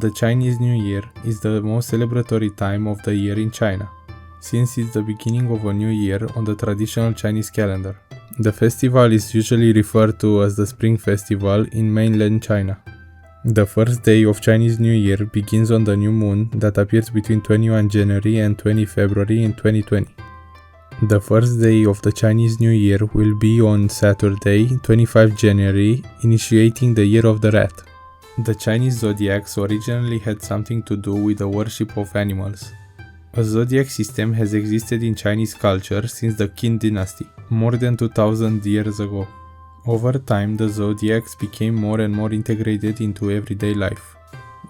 The Chinese New Year is the most celebratory time of the year in China, since it's the beginning of a new year on the traditional Chinese calendar. The festival is usually referred to as the Spring Festival in mainland China. The first day of Chinese New Year begins on the new moon that appears between 21 January and 20 February in 2020. The first day of the Chinese New Year will be on Saturday, 25 January, initiating the Year of the Rat. The Chinese zodiacs originally had something to do with the worship of animals. A zodiac system has existed in Chinese culture since the Qin dynasty, more than 2000 years ago. Over time, the zodiacs became more and more integrated into everyday life,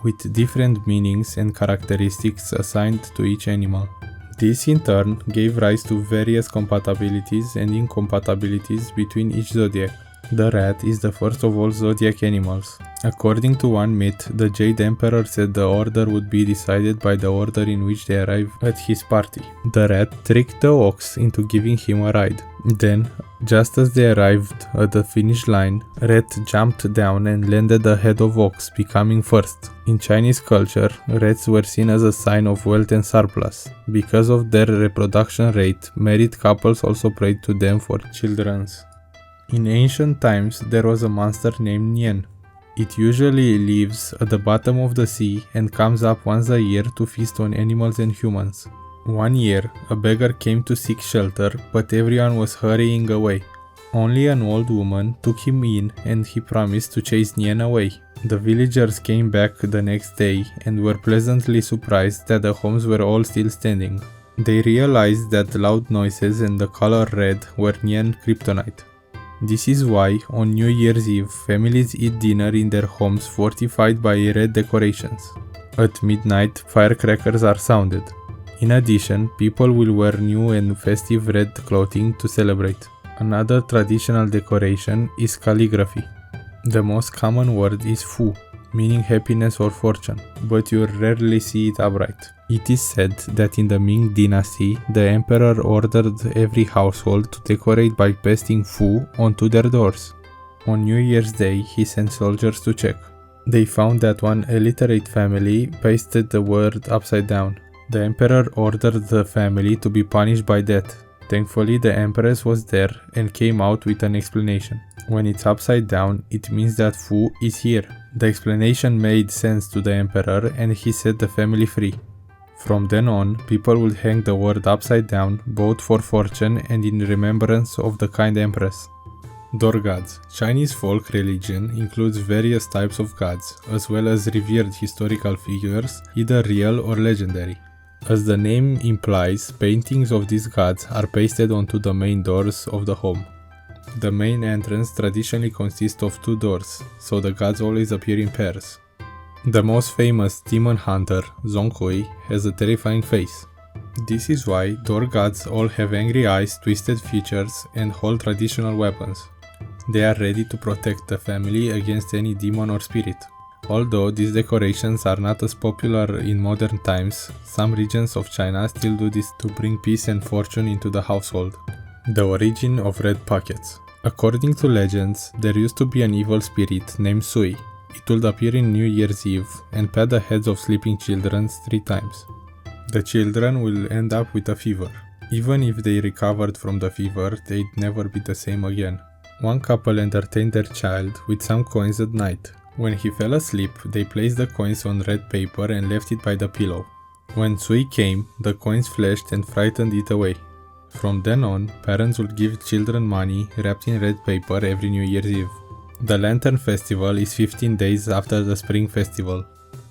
with different meanings and characteristics assigned to each animal. This in turn gave rise to various compatibilities and incompatibilities between each zodiac. The rat is the first of all zodiac animals. According to one myth, the Jade Emperor said the order would be decided by the order in which they arrive at his party. The rat tricked the ox into giving him a ride. Then, just as they arrived at the finish line, rat jumped down and landed ahead of ox, becoming first. In Chinese culture, rats were seen as a sign of wealth and surplus. Because of their reproduction rate, married couples also prayed to them for children. In ancient times, there was a monster named Nian. It usually lives at the bottom of the sea and comes up once a year to feast on animals and humans. One year, a beggar came to seek shelter, but everyone was hurrying away. Only an old woman took him in and he promised to chase Nian away. The villagers came back the next day and were pleasantly surprised that the homes were all still standing. They realized that loud noises and the color red were Nian kryptonite. This is why, on New Year's Eve, families eat dinner in their homes fortified by red decorations. At midnight, firecrackers are sounded. In addition, people will wear new and festive red clothing to celebrate. Another traditional decoration is calligraphy. The most common word is Fu, meaning happiness or fortune, but you rarely see it upright. It is said that in the Ming dynasty, the emperor ordered every household to decorate by pasting Fu onto their doors. On New Year's Day, he sent soldiers to check. They found that one illiterate family pasted the word upside down. The emperor ordered the family to be punished by death. Thankfully, the empress was there and came out with an explanation. When it's upside down, it means that Fu is here. The explanation made sense to the emperor and he set the family free. From then on, people would hang the word upside down both for fortune and in remembrance of the kind empress. Door gods. Chinese folk religion includes various types of gods, as well as revered historical figures, either real or legendary. As the name implies, paintings of these gods are pasted onto the main doors of the home. The main entrance traditionally consists of two doors, so the gods always appear in pairs. The most famous demon hunter, Zhonghui, has a terrifying face. This is why door gods all have angry eyes, twisted features, and hold traditional weapons. They are ready to protect the family against any demon or spirit. Although these decorations are not as popular in modern times, some regions of China still do this to bring peace and fortune into the household. The origin of red pockets. According to legends, there used to be an evil spirit named Sui. It would appear in New Year's Eve and pat the heads of sleeping children 3 times. The children will end up with a fever. Even if they recovered from the fever, they'd never be the same again. One couple entertained their child with some coins at night. When he fell asleep, they placed the coins on red paper and left it by the pillow. When Sui came, the coins flashed and frightened it away. From then on, parents would give children money wrapped in red paper every New Year's Eve. The Lantern Festival is 15 days after the Spring Festival.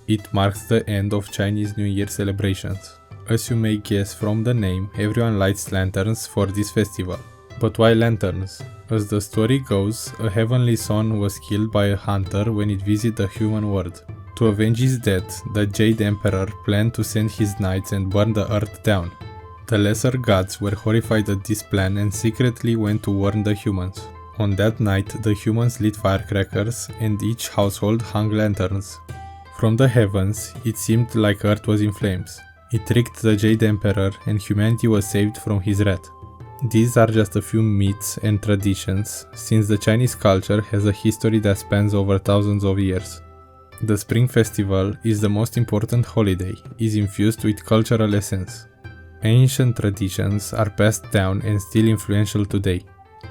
It marks the end of Chinese New Year celebrations. As you may guess from the name, everyone lights lanterns for this festival. But why lanterns? As the story goes, a heavenly son was killed by a hunter when it visited the human world. To avenge his death, the Jade Emperor planned to send his knights and burn the earth down. The lesser gods were horrified at this plan and secretly went to warn the humans. On that night, the humans lit firecrackers and each household hung lanterns. From the heavens, it seemed like Earth was in flames. It tricked the Jade Emperor and humanity was saved from his wrath. These are just a few myths and traditions, since the Chinese culture has a history that spans over thousands of years. The Spring Festival is the most important holiday, is infused with cultural essence. Ancient traditions are passed down and still influential today.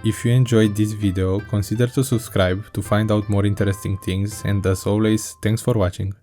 If you enjoyed this video, consider to subscribe to find out more interesting things, and as always, thanks for watching.